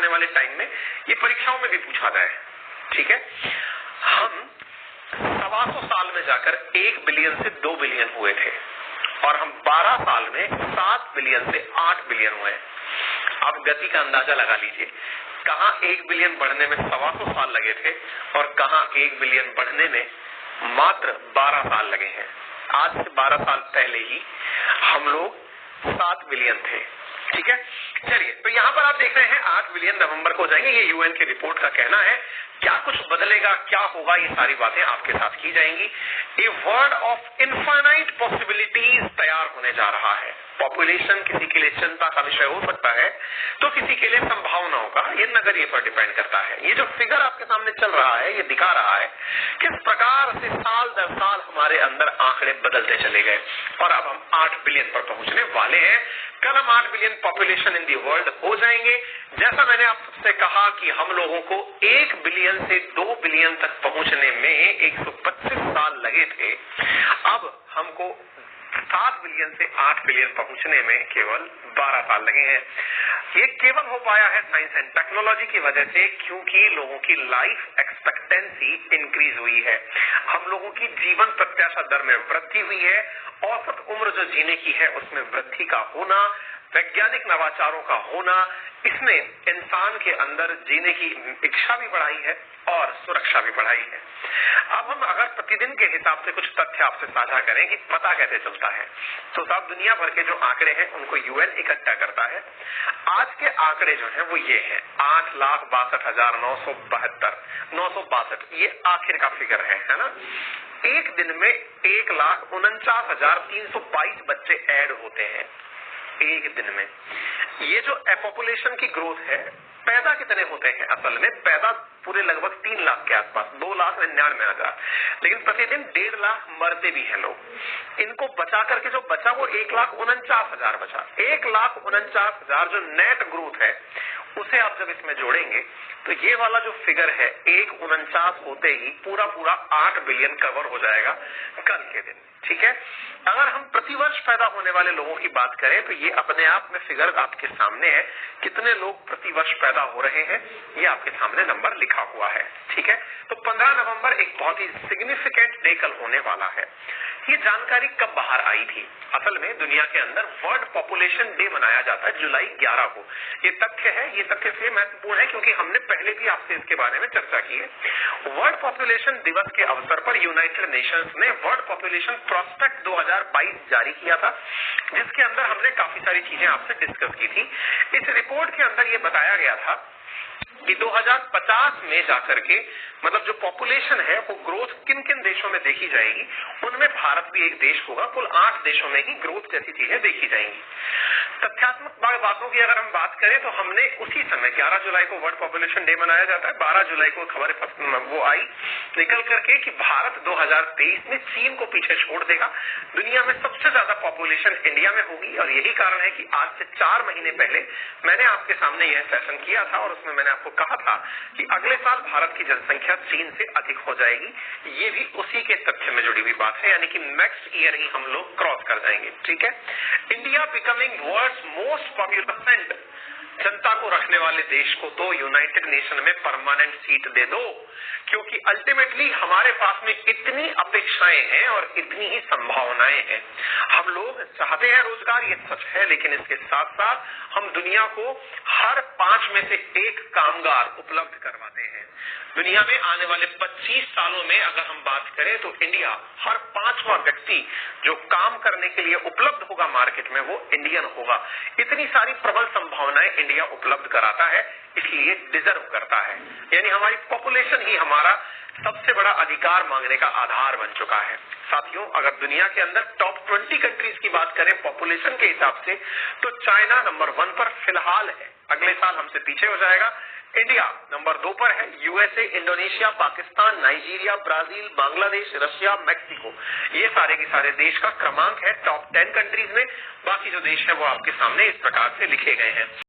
आने वाले टाइम में ये परीक्षाओं में भी पूछा जाए, ठीक है। हम 125 साल में जाकर 1 बिलियन से 2 बिलियन हुए थे और हम 12 साल में 7 बिलियन से 8 बिलियन हुए। आप गति का अंदाजा लगा लीजिए, कहां 1 बिलियन बढ़ने में 125 साल लगे थे और कहां 1 बिलियन बढ़ने में मात्र 12 साल लगे हैं। आज से 12 साल पहले ही हम लोग 7 बिलियन थे, ठीक है। चलिए, तो यहां पर आप देख रहे हैं 8 बिलियन नवंबर को हो जाएंगे, ये यूएन की रिपोर्ट का कहना है। क्या कुछ बदलेगा, क्या होगा, ये सारी बातें आपके साथ की जाएंगी। A world of infinite possibilities तैयार होने जा रहा है। पॉपुलेशन किसी के लिए चिंता का विषय हो सकता है तो किसी के लिए संभावनाओं का, ये नजरिए पर डिपेंड करता है। ये जो फिगर आपके सामने चल रहा है, ये दिखा रहा है किस प्रकार से साल दर साल हमारे अंदर आंकड़े बदलते चले गए और अब हम 8 बिलियन पर पहुंचने वाले हैं। कल हम 8 billion population in the world हो जाएंगे। जैसा मैंने आपसे कहा कि हम लोगों को 1 बिलियन से 2 बिलियन तक पहुंचने में 125 साल लगे थे, अब हमको 7 बिलियन से 8 बिलियन पहुंचने में केवल 12 साल लगे हैं। ये केवल हो पाया है साइंस एंड टेक्नोलॉजी की वजह से, क्योंकि लोगों की लाइफ एक्सपेक्टेंसी इंक्रीज हुई है। हम लोगों की जीवन प्रत्याशा दर में वृद्धि हुई है। औसत उम्र जो जीने की है उसमें वृद्धि का होना, वैज्ञानिक नवाचारों का होना, इसने इंसान के अंदर जीने की इच्छा भी बढ़ाई है और सुरक्षा भी बढ़ाई है। अब हम अगर प्रतिदिन के हिसाब से कुछ तथ्य आपसे साझा करें कि पता कैसे चलता है, तो साहब दुनिया भर के जो आंकड़े हैं उनको यूएन इकट्ठा करता है। आज के आंकड़े जो हैं वो ये हैं 8,62,962, ये आखिर का फिगर है ना। एक दिन में 1,49,322 बच्चे ऐड होते हैं एक दिन में। ये जो पॉपुलेशन की ग्रोथ है, पैदा कितने होते हैं? असल में पैदा पूरे लगभग 3 लाख के आसपास, 2,99,000, लेकिन प्रतिदिन 1.5 लाख मरते भी हैं लोग। इनको बचा करके जो बचा वो 1,49,000 बचा। 1,49,000 जो नेट ग्रोथ है उसे आप जब इसमें जोड़ेंगे तो ये वाला जो फिगर है 1,49 होते ही पूरा 8 बिलियन कवर हो जाएगा कल के दिन, ठीक है। अगर हम प्रतिवर्ष पैदा होने वाले लोगों की बात करें तो ये अपने आप में फिगर आपके सामने है, कितने लोग प्रतिवर्ष पैदा हो रहे हैं ये आपके सामने नंबर लिखा हुआ है, ठीक है। तो 15 नवंबर एक बहुत ही सिग्निफिकेंट डे कल होने वाला है। ये जानकारी कब बाहर आई थी? असल में दुनिया के अंदर वर्ल्ड पॉपुलेशन डे मनाया जाता है जुलाई 11 को। ये तथ्य है, ये तथ्य इसलिए महत्वपूर्ण है क्योंकि हमने पहले भी आपसे इसके बारे में चर्चा की है। वर्ल्ड पॉपुलेशन दिवस के अवसर पर यूनाइटेड नेशंस ने वर्ल्ड पॉपुलेशन प्रोस्पेक्ट 2022 जारी किया था, जिसके अंदर हमने काफी सारी चीजें आपसे डिस्कस की थी। इस रिपोर्ट के अंदर ये बताया गया था कि 2050 में जाकर के मतलब जो पॉपुलेशन है वो ग्रोथ किन किन देशों में देखी जाएगी, उनमें भारत भी एक देश होगा। कुल 8 देशों में ही ग्रोथ जैसी चीजें देखी जाएंगी। तथ्यात्मक बातों की अगर हम बात करें तो हमने उसी समय 11 जुलाई को वर्ल्ड पॉपुलेशन डे मनाया जाता है, 12 जुलाई को खबर वो आई निकल करके कि भारत 2023 में चीन को पीछे छोड़ देगा, दुनिया में सबसे ज्यादा पॉपुलेशन इंडिया में होगी। और यही कारण है कि आज से 4 महीने पहले मैंने आपके सामने यह सेशन किया था और उसमें मैंने आपको कहा था कि अगले साल भारत की जनसंख्या चीन से अधिक हो जाएगी। ये भी उसी के तथ्य में जुड़ी हुई बात है, यानी कि नेक्स्ट ईयर ही हम लोग क्रॉस कर जाएंगे, ठीक है। India becoming world's most popular जनता को रखने वाले देश को तो यूनाइटेड नेशन में परमानेंट सीट दे दो, क्योंकि अल्टीमेटली हमारे पास में इतनी अपेक्षाएं हैं और इतनी ही संभावनाएं हैं। हम लोग चाहते हैं रोजगार, ये सच है, लेकिन इसके साथ साथ हम दुनिया को हर 5 में से 1 कामगार उपलब्ध करवाते हैं। दुनिया में आने वाले 25 सालों में अगर हम बात करें तो इंडिया हर 5वां व्यक्ति जो काम करने के लिए उपलब्ध होगा मार्केट में वो इंडियन होगा। इतनी सारी प्रबल संभावनाएं इंडिया उपलब्ध कराता है, इसलिए डिजर्व करता है। यानी हमारी पॉपुलेशन ही हमारा सबसे बड़ा अधिकार मांगने का आधार बन चुका है। साथियों, अगर दुनिया के अंदर टॉप 20 कंट्रीज की बात करें पॉपुलेशन के हिसाब से तो चाइना नंबर 1 पर फिलहाल है, अगले साल हमसे पीछे हो जाएगा। इंडिया नंबर 2 पर है, USA, Indonesia, Pakistan, Nigeria, Brazil, Bangladesh, Russia, Mexico, ये सारे के सारे देश का क्रमांक है टॉप 10 कंट्रीज में। बाकी जो देश है वो आपके सामने इस प्रकार से लिखे गए हैं।